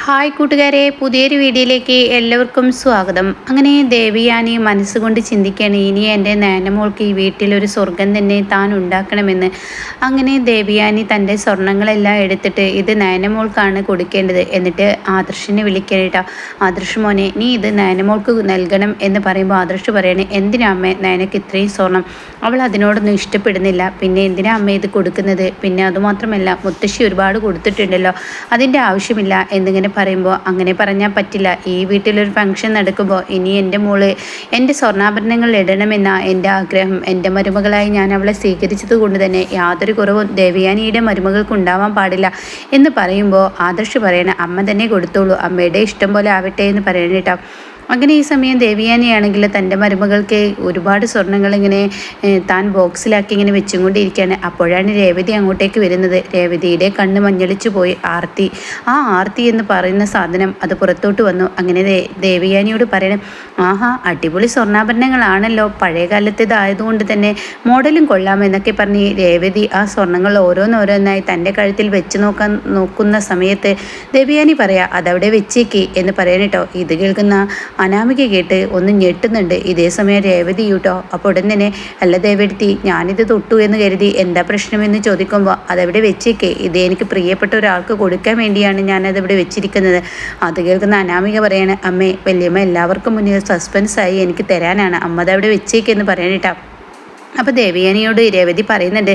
Hi കൂട്ടുകാരെ, പുതിയൊരു വീഡിയോയിലേക്ക് എല്ലാവർക്കും സ്വാഗതം. അങ്ങനെ ദേവിയാനി മനസ്സുകൊണ്ട് ചിന്തിക്കുകയാണ്, ഇനി എൻ്റെ നാനമോൾക്ക് ഈ വീട്ടിലൊരു സ്വർഗം തന്നെ താൻ ഉണ്ടാക്കണമെന്ന്. അങ്ങനെ ദേവിയാനി തൻ്റെ സ്വർണ്ണങ്ങളെല്ലാം എടുത്തിട്ട് ഇത് നാനമോൾക്കാണ് കൊടുക്കേണ്ടത്. എന്നിട്ട് ആദർശിനെ വിളിക്കാനായിട്ടാ, ആദർശ് മോനെ നീ ഇത് നാനമോൾക്ക് നൽകണം എന്ന് പറയുമ്പോൾ ആദർശ് പറയണേ, എന്തിനാ അമ്മേ നാനക്ക് ഇത്രയും സ്വർണം? അവൾ അതിനോടൊന്നും ഇഷ്ടപ്പെടുന്നില്ല, പിന്നെ എന്തിനാ അമ്മ ഇത് കൊടുക്കുന്നത്? പിന്നെ അതുമാത്രമല്ല മുത്തശ്ശി ഒരുപാട് കൊടുത്തിട്ടുണ്ടല്ലോ, അതിൻ്റെ ആവശ്യമില്ല എന്നിങ്ങനെ പറയുമ്പോൾ, അങ്ങനെ പറഞ്ഞാൽ പറ്റില്ല. ഈ വീട്ടിലൊരു ഫംഗ്ഷൻ നടക്കുമ്പോൾ ഇനി എൻ്റെ മോള് എൻ്റെ സ്വർണ്ണാഭരണങ്ങൾ ഇടണമെന്ന എൻ്റെ ആഗ്രഹം. എൻ്റെ മരുമകളായി ഞാൻ അവളെ സ്വീകരിച്ചത് കൊണ്ട് തന്നെ യാതൊരു കുറവും ദേവയാനിയുടെ മരുമകൾക്ക് ഉണ്ടാവാൻ പാടില്ല എന്ന് പറയുമ്പോൾ ആദർശ് പറയണ, അമ്മ തന്നെ കൊടുത്തോളൂ, അമ്മയുടെ ഇഷ്ടം പോലെ ആവട്ടെ എന്ന് പറയണേട്ടോ. അങ്ങനെ ഈ സമയം ദേവിയാനിയാണെങ്കിൽ തൻ്റെ മരുമകൾക്ക് ഒരുപാട് സ്വർണ്ണങ്ങൾ ഇങ്ങനെ താൻ ബോക്സിലാക്കി ഇങ്ങനെ വെച്ചുകൊണ്ടിരിക്കുകയാണ്. അപ്പോഴാണ് രേവതി അങ്ങോട്ടേക്ക് വരുന്നത്. രേവതിയുടെ കണ്ണ് മഞ്ഞളിച്ചു പോയി. ആർത്തി എന്ന് പറയുന്ന സാധനം അത് പുറത്തോട്ട് വന്നു. അങ്ങനെ ദേവിയാനിയോട് പറയണം, ആഹാ അടിപൊളി സ്വർണ്ണാഭരണങ്ങളാണല്ലോ, പഴയ കാലത്തേതായതുകൊണ്ട് തന്നെ മോഡലും കൊള്ളാമെന്നൊക്കെ പറഞ്ഞ് രേവതി ആ സ്വർണ്ണങ്ങൾ ഓരോന്നോരോന്നായി തൻ്റെ കഴുത്തിൽ വെച്ച് നോക്കുന്ന സമയത്ത് ദേവിയാനി പറയാ, അതവിടെ വെച്ചേക്ക് എന്ന് പറയണേട്ടോ. ഇത് കേൾക്കുന്ന അനാമിക കേട്ട് ഒന്ന് ഞെട്ടുന്നുണ്ട്. ഇതേ സമയം രേവതി കേട്ടോ. അപ്പോൾ ഉടൻ തന്നെ, അല്ല ദേവെടുത്തി, ഞാനിത് തൊട്ടു എന്ന് കരുതി എന്താ പ്രശ്നമെന്ന് ചോദിക്കുമ്പോൾ, അതവിടെ വെച്ചേക്കേ, ഇത് എനിക്ക് പ്രിയപ്പെട്ട ഒരാൾക്ക് കൊടുക്കാൻ വേണ്ടിയാണ് ഞാനതവിടെ വെച്ചിരിക്കുന്നത്. അത് കേൾക്കുന്ന അനാമിക പറയാണ്, അമ്മേ വല്യമ്മ എല്ലാവർക്കും മുന്നിൽ സസ്പെൻസായി എനിക്ക് തരാനാണ്, അമ്മ അതവിടെ വെച്ചേക്കെന്ന് പറയാനിട്ടാ. അപ്പോൾ ദേവയാനിയോട് രേവതി പറയുന്നുണ്ട്,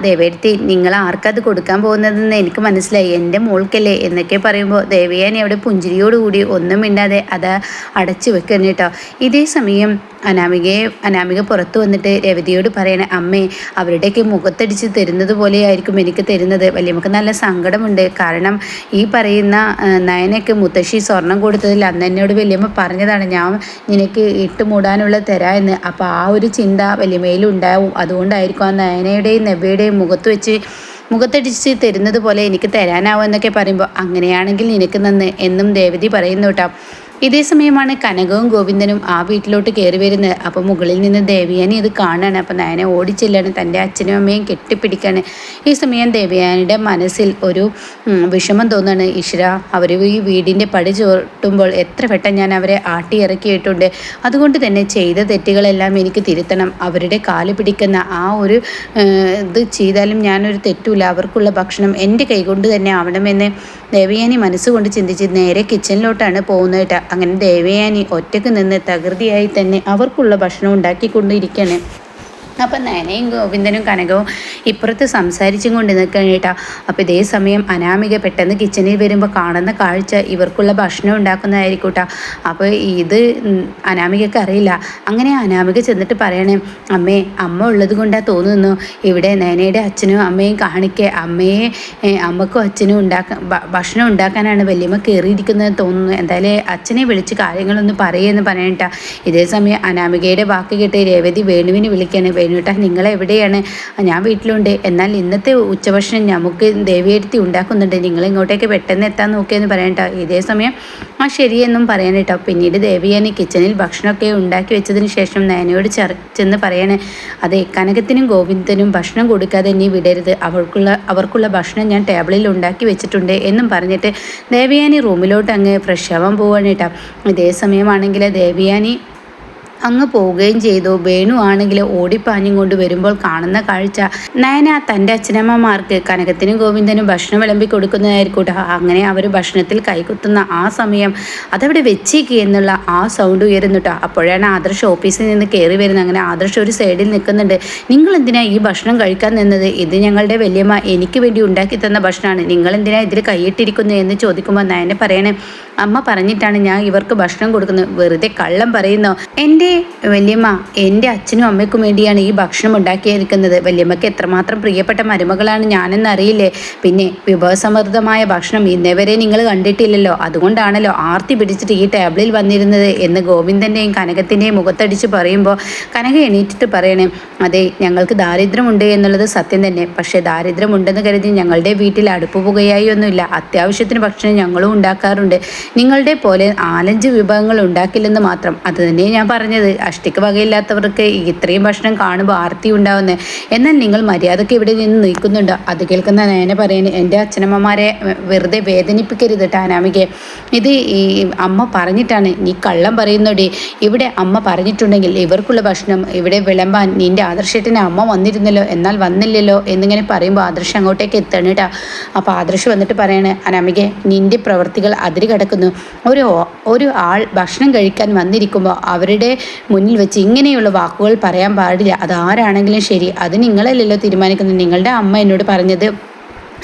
ദേവേടുത്തി നിങ്ങൾ ആർക്കത് കൊടുക്കാൻ പോകുന്നതെന്ന് എനിക്ക് മനസ്സിലായി, എൻ്റെ മോൾക്കല്ലേ എന്നൊക്കെ പറയുമ്പോൾ ദേവയാനി അവിടെ പുഞ്ചിരിയോടുകൂടി ഒന്നും മിണ്ടാതെ അത് അടച്ചു വെക്കണം കേട്ടോ. ഇതേ സമയം അനാമിക പുറത്തു വന്നിട്ട് രേവതിയോട് പറയണേ, അമ്മേ അവരുടെയൊക്കെ മുഖത്തടിച്ച് തരുന്നത് പോലെയായിരിക്കും എനിക്ക് തരുന്നത്. വല്യമ്മക്ക് നല്ല സങ്കടമുണ്ട്. കാരണം ഈ പറയുന്ന നയനയ്ക്ക് മുത്തശ്ശി സ്വർണം കൊടുത്തതിൽ അന്ന് എന്നോട് വല്യമ്മ പറഞ്ഞതാണ്, ഞാൻ നിനക്ക് ഇട്ട് മൂടാനുള്ള തരാ എന്ന്. അപ്പോൾ ആ ഒരു ചിന്ത വല്യമ്മയിൽ ഉണ്ടാവും. അതുകൊണ്ടായിരിക്കും ആ നയനയുടെയും നെബയുടെയും മുഖത്തടിച്ച് തരുന്നത് പോലെ എനിക്ക് തരാനാവും എന്നൊക്കെ പറയുമ്പോൾ, അങ്ങനെയാണെങ്കിൽ നിനക്ക് നന്ന് എന്നും രേവതി പറയുന്നു കേട്ടോ. ഇതേ സമയമാണ് കനകവും ഗോവിന്ദനും ആ വീട്ടിലോട്ട് കയറി വരുന്നത്. അപ്പോൾ മുകളിൽ നിന്ന് ദേവയാനി അത് കാണാണ്. അപ്പോൾ നയന ഓടിച്ചില്ലാണ്, തൻ്റെ അച്ഛനും അമ്മയും കെട്ടിപ്പിടിക്കാണ്. ഈ സമയം ദേവയാനിയുടെ മനസ്സിൽ ഒരു വിഷമം തോന്നാണ്. ഈശ്വര, അവർ ഈ വീടിൻ്റെ പടി ചോട്ടുമ്പോൾ എത്ര വട്ടം ഞാൻ അവരെ ആട്ടി ഇറക്കിയിട്ടുണ്ട്. അതുകൊണ്ട് തന്നെ ചെയ്ത തെറ്റുകളെല്ലാം എനിക്ക് തിരുത്തണം. അവരുടെ കാല് പിടിക്കുന്ന ആ ഒരു ഇത് ചെയ്താലും ഞാനൊരു തെറ്റുമില്ല. അവർക്കുള്ള ഭക്ഷണം എൻ്റെ കൈകൊണ്ട് തന്നെ ആവണമെന്ന് ദേവയാനി മനസ്സുകൊണ്ട് ചിന്തിച്ച് നേരെ കിച്ചണിലോട്ടാണ് പോകുന്നത്. അങ്ങനെ ദേവയാനി ഒറ്റക്ക് നിന്ന് തകൃതിയായി തന്നെ അവർക്കുള്ള ഭക്ഷണം ഉണ്ടാക്കിക്കൊണ്ടിരിക്കുകയാണ്. അപ്പം നയനയും ഗോവിന്ദനും കനകവും ഇപ്പുറത്ത് സംസാരിച്ചും കൊണ്ട് നിൽക്കണം കേട്ടോ. അപ്പോൾ ഇതേ സമയം അനാമിക പെട്ടെന്ന് കിച്ചണിൽ വരുമ്പോൾ കാണുന്ന കാഴ്ച ഇവർക്കുള്ള ഭക്ഷണം ഉണ്ടാക്കുന്നതായിരിക്കും കേട്ടോ. അപ്പോൾ ഇത് അനാമികയ്ക്ക് അറിയില്ല. അങ്ങനെ അനാമിക ചെന്നിട്ട് പറയണേ, അമ്മ ഉള്ളത് കൊണ്ടാണ് തോന്നുന്നു ഇവിടെ നയനയുടെ അച്ഛനും അമ്മയും കാണിക്കുക, അമ്മക്കും അച്ഛനും ഭക്ഷണം ഉണ്ടാക്കാനാണ് വല്യമ്മ കയറിയിരിക്കുന്നത് തോന്നുന്നു. എന്തായാലും അച്ഛനെ വിളിച്ച് കാര്യങ്ങളൊന്ന് പറയുമെന്ന് പറയണ്ട. ഇതേ സമയം അനാമികയുടെ വാക്ക് കേട്ട് രേവതി വേണുവിനെ വിളിക്കാണ്. വേണുട്ടാ, നിങ്ങളെവിടെയാണ്? ഞാൻ വീട്ടിലുണ്ട്, എന്നാൽ ഇന്നത്തെ ഉച്ചഭക്ഷണം നമുക്ക് ദേവിയെടുത്തി ഉണ്ടാക്കുന്നുണ്ട്, നിങ്ങൾ ഇങ്ങോട്ടേക്ക് പെട്ടെന്ന് എത്താൻ നോക്കിയെന്ന് പറയണ്ട. ഇതേ സമയം ശരിയെന്നും പറയാനിട്ടോ. പിന്നീട് ദേവിയാനി കിച്ചണിൽ ഭക്ഷണമൊക്കെ ഉണ്ടാക്കി വെച്ചതിന് ശേഷം നയനയോട് ചെന്ന് പറയണേ, അതെ കനകത്തിനും ഗോവിന്ദനും ഭക്ഷണം കൊടുക്കാതെ നീ വിടരുത്, അവർക്കുള്ള ഭക്ഷണം ഞാൻ ടേബിളിൽ ഉണ്ടാക്കി വെച്ചിട്ടുണ്ട് എന്നും പറഞ്ഞിട്ട് ദേവിയാനി റൂമിലോട്ട് അങ്ങ് ഫ്രഷ് ആവാൻ പോവാണ് കേട്ടോ. ഇതേ സമയമാണെങ്കിൽ ദേവിയാനി അങ്ങ് പോവുകയും ചെയ്തു. വേണു ആണെങ്കിൽ ഓടിപ്പാഞ്ഞും കൊണ്ട് വരുമ്പോൾ കാണുന്ന കാഴ്ച, നയന തൻ്റെ അച്ഛനമ്മമാർക്ക് കനകത്തിനും ഗോവിന്ദനും ഭക്ഷണം വിളമ്പി കൊടുക്കുന്നതായിരിക്കും. അങ്ങനെ അവർ ഭക്ഷണത്തിൽ കൈകുത്തുന്ന ആ സമയം അതവിടെ വെച്ചേക്ക് എന്നുള്ള ആ സൗണ്ട് ഉയരുന്നുട്ടോ. അപ്പോഴാണ് ആദർശ് ഓഫീസിൽ നിന്ന് കയറി വരുന്നത്. അങ്ങനെ ആദർശ് ഒരു സൈഡിൽ നിൽക്കുന്നുണ്ട്. നിങ്ങൾ എന്തിനാ ഈ ഭക്ഷണം കഴിക്കാൻ നിന്നത്? ഇത് ഞങ്ങളുടെ വല്യമ്മ എനിക്ക് വേണ്ടി ഉണ്ടാക്കി തന്ന ഭക്ഷണമാണ്, നിങ്ങൾ എന്തിനാ ഇതിൽ കൈയിട്ടിരിക്കുന്നത് എന്ന് ചോദിക്കുമ്പോൾ നയനെ പറയണേ, അമ്മ പറഞ്ഞിട്ടാണ് ഞാൻ ഇവർക്ക് ഭക്ഷണം കൊടുക്കുന്നത്, വെറുതെ കള്ളം പറയുന്നോ? എൻ്റെ വല്യമ്മ എൻ്റെ അച്ഛനും അമ്മയ്ക്കും വേണ്ടിയാണ് ഈ ഭക്ഷണം ഉണ്ടാക്കിയിരിക്കുന്നത്. വല്യമ്മയ്ക്ക് എത്രമാത്രം പ്രിയപ്പെട്ട മരുമകളാണ് ഞാനെന്ന് അറിയില്ലേ? പിന്നെ വിഭവസമൃദ്ധമായ ഭക്ഷണം ഇന്നേവരെ നിങ്ങൾ കണ്ടിട്ടില്ലല്ലോ, അതുകൊണ്ടാണല്ലോ ആർത്തി പിടിച്ചിട്ട് ഈ ടേബിളിൽ വന്നിരുന്നത് എന്ന് ഗോവിന്ദൻ്റെയും കനകത്തിൻ്റെയും മുഖത്തടിച്ച് പറയുമ്പോൾ കനക എണീറ്റിട്ട് പറയണേ, അതെ, ഞങ്ങൾക്ക് ദാരിദ്ര്യമുണ്ട് എന്നുള്ളത് സത്യം തന്നെ. പക്ഷേ ദാരിദ്ര്യമുണ്ടെന്ന് കരുതി ഞങ്ങളുടെ വീട്ടിൽ അടുപ്പ് പുകയായി ഒന്നുമില്ല. അത്യാവശ്യത്തിന് ഭക്ഷണം ഞങ്ങളും ഉണ്ടാക്കാറുണ്ട്. നിങ്ങളുടെ പോലെ 4-5 വിഭവങ്ങൾ ഉണ്ടാക്കില്ലെന്ന് മാത്രം. അത് തന്നെ ഞാൻ പറഞ്ഞത്. അഷ്ടിക്ക് വകയില്ലാത്തവർക്ക് ഇത്രയും ഭക്ഷണം കാണുമ്പോൾ ആർത്തി ഉണ്ടാവുന്നത്. എന്നാൽ നിങ്ങൾ മര്യാദയ്ക്ക് ഇവിടെ നിന്ന് നിൽക്കുന്നുണ്ടോ? അത് കേൾക്കുന്ന നയന പറയാൻ, എൻ്റെ അച്ഛനമ്മമാരെ വെറുതെ വേദനിപ്പിക്കരുത് അനാമികയെ. ഇത് ഈ അമ്മ പറഞ്ഞിട്ടാണ്. നീ കള്ളം പറയുന്നോടി. ഇവിടെ അമ്മ പറഞ്ഞിട്ടുണ്ടെങ്കിൽ ഇവർക്കുള്ള ഭക്ഷണം ഇവിടെ വിളമ്പാൻ നിൻ്റെ ആദർശത്തിന് അമ്മ വന്നിരുന്നല്ലോ, എന്നാൽ വന്നില്ലല്ലോ എന്നിങ്ങനെ പറയുമ്പോൾ ആദർശം അങ്ങോട്ടേക്ക് എത്തണം കേട്ടോ. അപ്പോൾ ആദർശ് വന്നിട്ട് പറയാണ്, അനാമികെ നിൻ്റെ പ്രവൃത്തികൾ അതിര് കിടക്കുന്നു. ഒരു ആൾ ഭക്ഷണം കഴിക്കാൻ വന്നിരിക്കുമ്പോൾ അവരുടെ മുന്നിൽ വെച്ച് ഇങ്ങനെയുള്ള വാക്കുകൾ പറയാൻ പാടില്ല. അതാരാണെങ്കിലും ശരി, അത് നിങ്ങളല്ലല്ലോ തീരുമാനിക്കുന്നത്. നിങ്ങളുടെ അമ്മ എന്നോട് പറഞ്ഞത്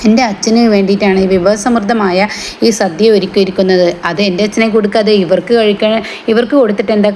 എൻ്റെ അച്ഛന് വേണ്ടിയിട്ടാണ് ഈ വിഭവസമൃദ്ധമായ ഈ സദ്യ ഒരുക്കിയിരിക്കുന്നത്. അത് എൻ്റെ അച്ഛനെ കൊടുക്കാതെ ഇവർക്ക് കൊടുത്തിട്ട് എന്താ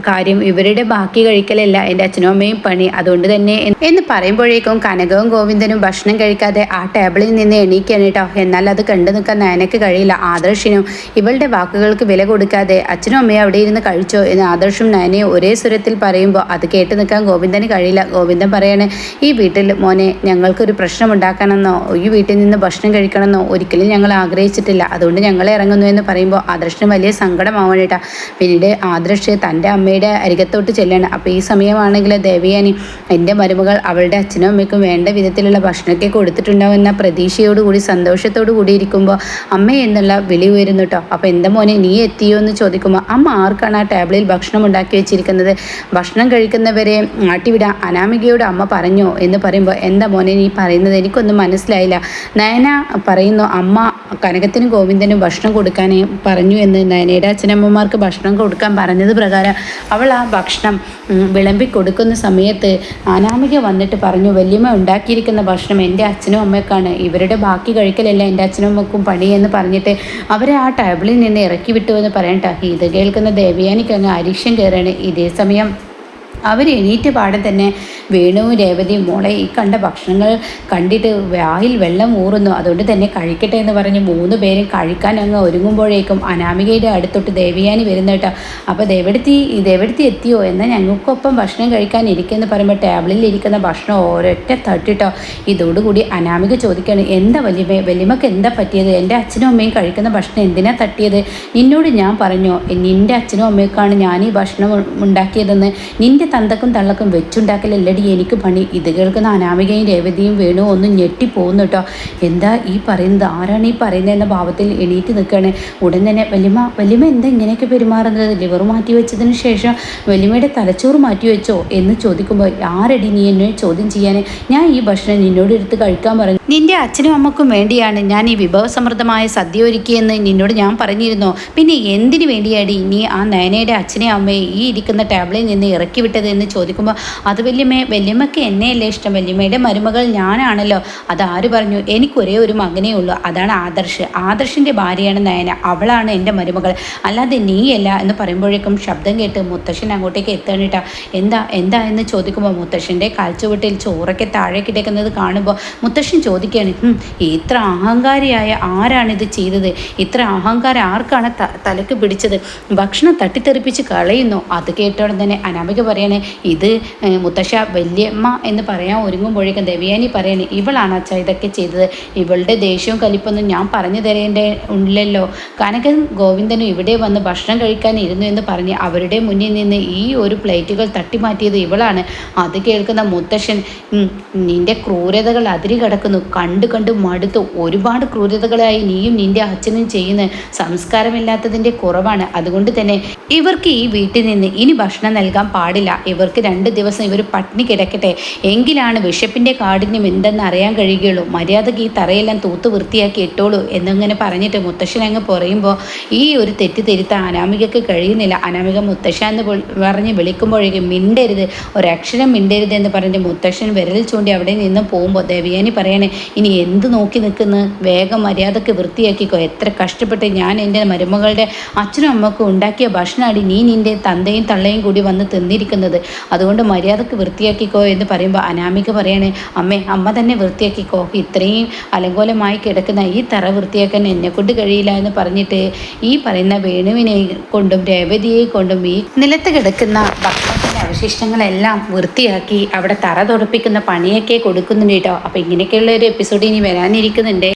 കാര്യം? ഇവരുടെ ബാക്കി കഴിക്കലല്ല എൻ്റെ അച്ഛനും അമ്മയും പണി. അതുകൊണ്ട് തന്നെ എന്ന് പറയുമ്പോഴേക്കും കനകവും ഗോവിന്ദനും ഭക്ഷണം കഴിക്കാതെ ആ ടേബിളിൽ നിന്ന് എണീക്കാണ് കേട്ടോ. എന്നാൽ അത് കണ്ടു നിൽക്കാൻ നയനക്ക് കഴിയില്ല. ആദർശിനും ഇവളുടെ വാക്കുകൾക്ക് വില കൊടുക്കാതെ അച്ഛനും അമ്മയും അവിടെ ഇരുന്ന് കഴിച്ചോ എന്ന് ആദർശും നയനയും ഒരേ സ്വരത്തിൽ പറയുമ്പോൾ അത് കേട്ട് നിൽക്കാൻ ഗോവിന്ദന് കഴിയില്ല. ഗോവിന്ദൻ പറയാണ്, ഈ വീട്ടിൽ മോനെ ഞങ്ങൾക്കൊരു പ്രശ്നം ഉണ്ടാക്കാനെന്നോ ഈ വീട്ടിൽ നിന്ന് ഭക്ഷണം കഴിക്കണമെന്നോ ഒരിക്കലും ഞങ്ങൾ ആഗ്രഹിച്ചിട്ടില്ല. അതുകൊണ്ട് ഞങ്ങൾ ഇറങ്ങുന്നു എന്ന് പറയുമ്പോൾ ആദർശിന് വലിയ സങ്കടമാവണം കേട്ടോ. പിന്നീട് ആദർശ് തൻ്റെ അമ്മയുടെ അരികത്തോട്ട് ചെല്ലാണ്. അപ്പോൾ ഈ സമയമാണെങ്കിൽ ദേവയാനി എൻ്റെ മരുമകൾ അവളുടെ അച്ഛനും അമ്മയ്ക്കും വേണ്ട വിധത്തിലുള്ള ഭക്ഷണമൊക്കെ കൊടുത്തിട്ടുണ്ടാവുന്ന പ്രതീക്ഷയോടുകൂടി സന്തോഷത്തോടു കൂടി ഇരിക്കുമ്പോൾ അമ്മ എന്നുള്ള വിളി ഉയരുന്നു കേട്ടോ. അപ്പോൾ എന്താ മോനെ നീ എത്തിയോ എന്ന് ചോദിക്കുമ്പോൾ അമ്മ ആർക്കാണ് ആ ടേബിളിൽ ഭക്ഷണം ഉണ്ടാക്കി വെച്ചിരിക്കുന്നത്? ഭക്ഷണം കഴിക്കുന്നവരെ മാറ്റിവിടാൻ അനാമികയോട് അമ്മ പറഞ്ഞോ എന്ന് പറയുമ്പോൾ എന്താ മോനെ നീ പറയുന്നത്? എനിക്കൊന്നും മനസ്സിലായില്ല. നയന പറയുന്നു, അമ്മ കനകത്തിനും ഗോവിന്ദനും ഭക്ഷണം കൊടുക്കാൻ പറഞ്ഞു എന്ന്. നയനയുടെ അച്ഛനമ്മമാർക്ക് ഭക്ഷണം കൊടുക്കാൻ പറഞ്ഞത് പ്രകാരം അവൾ ആ ഭക്ഷണം വിളമ്പി കൊടുക്കുന്ന സമയത്ത് അനാമിക വന്നിട്ട് പറഞ്ഞു, വല്യമ്മ ഉണ്ടാക്കിയിരിക്കുന്ന ഭക്ഷണം എൻ്റെ അച്ഛനും അമ്മയ്ക്കാണ്, ഇവരുടെ ബാക്കി കഴിക്കലല്ല എൻ്റെ അച്ഛനും അമ്മക്കും പണി എന്ന് പറഞ്ഞിട്ട് അവരെ ആ ടേബിളിൽ നിന്ന് ഇറക്കി വിട്ടു എന്ന് പറയണ്ട. ഇത് കേൾക്കുന്ന ദേവയാനിക്ക് അങ്ങ് അരിക്ഷം കയറാണ്. ഇതേ സമയം അവർ എണീറ്റ് പാടെ തന്നെ വേണുവും രേവതിയും മോളെ ഈ കണ്ട ഭക്ഷണങ്ങൾ കണ്ടിട്ട് വായിൽ വെള്ളം ഊറുന്നു, അതുകൊണ്ട് തന്നെ കഴിക്കട്ടെ എന്ന് പറഞ്ഞ് 3 പേരും കഴിക്കാൻ അങ്ങ് ഒരുങ്ങുമ്പോഴേക്കും അനാമികയുടെ അടുത്തോട്ട് ദേവയാനി വരുന്ന കേട്ടോ. അപ്പോൾ ദേവടുത്തി എത്തിയോ എന്നാൽ ഞങ്ങൾക്കൊപ്പം ഭക്ഷണം കഴിക്കാൻ ഇരിക്കുമെന്ന് പറയുമ്പോൾ ടേബിളിൽ ഇരിക്കുന്ന ഭക്ഷണം ഒരൊറ്റ തട്ടിട്ടോ. ഇതോടുകൂടി അനാമിക ചോദിക്കുകയാണ്, എന്താ വല്യമ്മക്ക് എന്താ പറ്റിയത്? എൻ്റെ അച്ഛനും അമ്മയും കഴിക്കുന്ന ഭക്ഷണം എന്തിനാ തട്ടിയത്? നിന്നോട് ഞാൻ പറഞ്ഞോ നിൻ്റെ അച്ഛനും അമ്മയ്ക്കാണ് ഞാൻ ഈ ഭക്ഷണം ഉണ്ടാക്കിയതെന്ന്? നിൻ്റെ തന്തക്കും തള്ളക്കും വെച്ചുണ്ടാക്കലല്ലടി എനിക്ക് പണി. ഇത് കേൾക്കുന്ന അനാമികയും രേവതിയും വേണു ഒന്ന് ഞെട്ടിപ്പോകുന്നു കേട്ടോ. എന്താ ഈ പറയുന്നത്? ആരാണ് ഈ പറയുന്നത് എന്ന ഭാവത്തിൽ എണീറ്റ് നിൽക്കുകയാണ്. ഉടൻ തന്നെ വല്യമ്മ എന്താ ഇങ്ങനെയൊക്കെ പെരുമാറുന്നത്? ലിവർ മാറ്റി വെച്ചതിന് ശേഷം വല്യമ്മയുടെ തലച്ചോറ് മാറ്റി വെച്ചോ എന്ന് ചോദിക്കുമ്പോൾ ആരടി നീ എന്നെ ചോദ്യം ചെയ്യാൻ? ഞാൻ ഈ ഭക്ഷണം നിന്നോട് എടുത്ത് കഴിക്കാൻ പറഞ്ഞു. നിൻ്റെ അച്ഛനും അമ്മക്കും വേണ്ടിയാണ് ഞാൻ ഈ വിഭവസമൃദ്ധമായ സദ്യ ഒരുക്കിയെന്ന് നിന്നോട് ഞാൻ പറഞ്ഞിരുന്നോ? പിന്നെ എന്തിനു വേണ്ടിയാടി നീ ആ നയനയുടെ അച്ഛനെയും അമ്മയെ ഈ ഇരിക്കുന്ന ടേബിളിൽ നിന്ന് ഇറക്കി വിട്ടത് എന്ന് ചോദിക്കുമ്പോൾ അത് വല്യമ്മയ്ക്ക് എന്നെയല്ലേ ഇഷ്ടം? വല്യമ്മയുടെ മരുമകൾ ഞാനാണല്ലോ. അതാര് പറഞ്ഞു? എനിക്കൊരേ ഒരു മകനേ ഉള്ളൂ, അതാണ് ആദർശ്. ആദർശിൻ്റെ ഭാര്യയാണ് നയന, അവളാണ് എൻ്റെ മരുമകൾ, അല്ലാതെ നീയല്ല എന്ന് പറയുമ്പോഴേക്കും ശബ്ദം കേട്ട് മുത്തശ്ശൻ അങ്ങോട്ടേക്ക് എത്തണിട്ടാ. എന്താ എന്ന് ചോദിക്കുമ്പോൾ മുത്തശ്ശൻ്റെ കാൽച്ചുവട്ടിൽ ചോറൊക്കെ താഴെ കിടക്കുന്നത് കാണുമ്പോൾ മുത്തശ്ശൻ ചോദിക്കുകയാണ്, ഇത്ര അഹങ്കാരിയായ ആരാണിത് ചെയ്തത്? ഇത്ര അഹങ്കാരം ആർക്കാണ് തലക്ക് പിടിച്ചത്? ഭക്ഷണം തട്ടിത്തെറിപ്പിച്ച് കളയുന്നു. അത് കേട്ടോടെ തന്നെ അനാമിക പറയാണ്, ഇത് മുത്തശ്ശ വല്യമ്മ എന്ന് പറയാൻ ഒരുങ്ങുമ്പോഴേക്കും ദേവയാനി പറയാണ്, ഇവളാണ് അച്ഛാ ഇതൊക്കെ ചെയ്തത്. ഇവളുടെ ദേഷ്യവും കലിപ്പൊന്നും ഞാൻ പറഞ്ഞു തരേണ്ടേ ഉണ്ടല്ലോ. കനകൻ ഗോവിന്ദനും ഇവിടെ വന്ന് ഭക്ഷണം കഴിക്കാൻ ഇരുന്നു എന്ന് പറഞ്ഞ് അവരുടെ മുന്നിൽ നിന്ന് ഈ ഒരു പ്ലേറ്റുകൾ തട്ടിമാറ്റിയത് ഇവളാണ്. അത് കേൾക്കുന്ന മുത്തശ്ശൻ, നിന്റെ ക്രൂരതകൾ അതിരി കിടക്കുന്നു, കണ്ടു മടുത്തു. ഒരുപാട് ക്രൂരതകളായി നീയും നിന്റെ അച്ഛനും ചെയ്യുന്ന സംസ്കാരമില്ലാത്തതിൻ്റെ കുറവാണ്. അതുകൊണ്ട് തന്നെ ഇവർക്ക് ഈ വീട്ടിൽ നിന്ന് ഇനി ഭക്ഷണം നൽകാൻ പാടില്ല. ഇവർക്ക് 2 ദിവസം ഇവർ പട്ടിണി കിടക്കട്ടെ, എങ്കിലാണ് വിശപ്പിൻ്റെ കാഠിന്യം എന്തെന്ന് അറിയാൻ കഴിയുകയുള്ളൂ. മര്യാദയ്ക്ക് ഈ തറയെല്ലാം തൂത്ത് വൃത്തിയാക്കി ഇട്ടോളൂ എന്നിങ്ങനെ പറഞ്ഞിട്ട് മുത്തശ്ശൻ അങ്ങ് പറയുമ്പോൾ ഈ ഒരു തെറ്റ് തിരുത്താൻ അനാമികയ്ക്ക് കഴിയുന്നില്ല. അനാമിക മുത്തശ്ശ എന്ന് പറഞ്ഞ് വിളിക്കുമ്പോഴേക്കും മിണ്ടരുത്, ഒരക്ഷരം മിണ്ടരുത് എന്ന് പറഞ്ഞ് മുത്തശ്ശൻ വിരൽ ചൂണ്ടി അവിടെ നിന്ന് പോകുമ്പോൾ ദേവയാനി പറയണേ, ഇനി എന്ത് നോക്കി നിൽക്കുന്നു? വേഗം മര്യാദയ്ക്ക് വൃത്തിയാക്കിക്കോ. എത്ര കഷ്ടപ്പെട്ട് ഞാൻ എൻ്റെ മരുമകളുടെ അച്ഛനും അമ്മക്കും ഉണ്ടാക്കിയ ഭക്ഷണമാടി നീ നിൻ്റെ തന്തയും തള്ളയും കൂടി വന്ന് തിന്നിരിക്കുന്നത്. അതുകൊണ്ട് മര്യാദക്ക് വൃത്തിയാക്കിക്കോ എന്ന് പറയുമ്പോൾ അനാമിക പറയാണ്, അമ്മ തന്നെ വൃത്തിയാക്കിക്കോ, ഇത്രയും അലങ്കോലമായി കിടക്കുന്ന ഈ തറ വൃത്തിയാക്കാൻ എന്നെക്കൊണ്ട് കഴിയില്ല എന്ന് പറഞ്ഞിട്ട് ഈ പറയുന്ന വേണുവിനെ കൊണ്ടും രേവതിയെ കൊണ്ടും ഈ നിലത്ത് കിടക്കുന്ന ഭക്ഷണത്തിൻ്റെ അവശിഷ്ടങ്ങളെല്ലാം വൃത്തിയാക്കി അവിടെ തറ തുടപ്പിക്കുന്ന പണിയൊക്കെ കൊടുക്കുന്നുണ്ട് കേട്ടോ. അപ്പോൾ ഇങ്ങനെയൊക്കെയുള്ള ഒരു എപ്പിസോഡ് ഇനി വരാനിരിക്കുന്നുണ്ട്.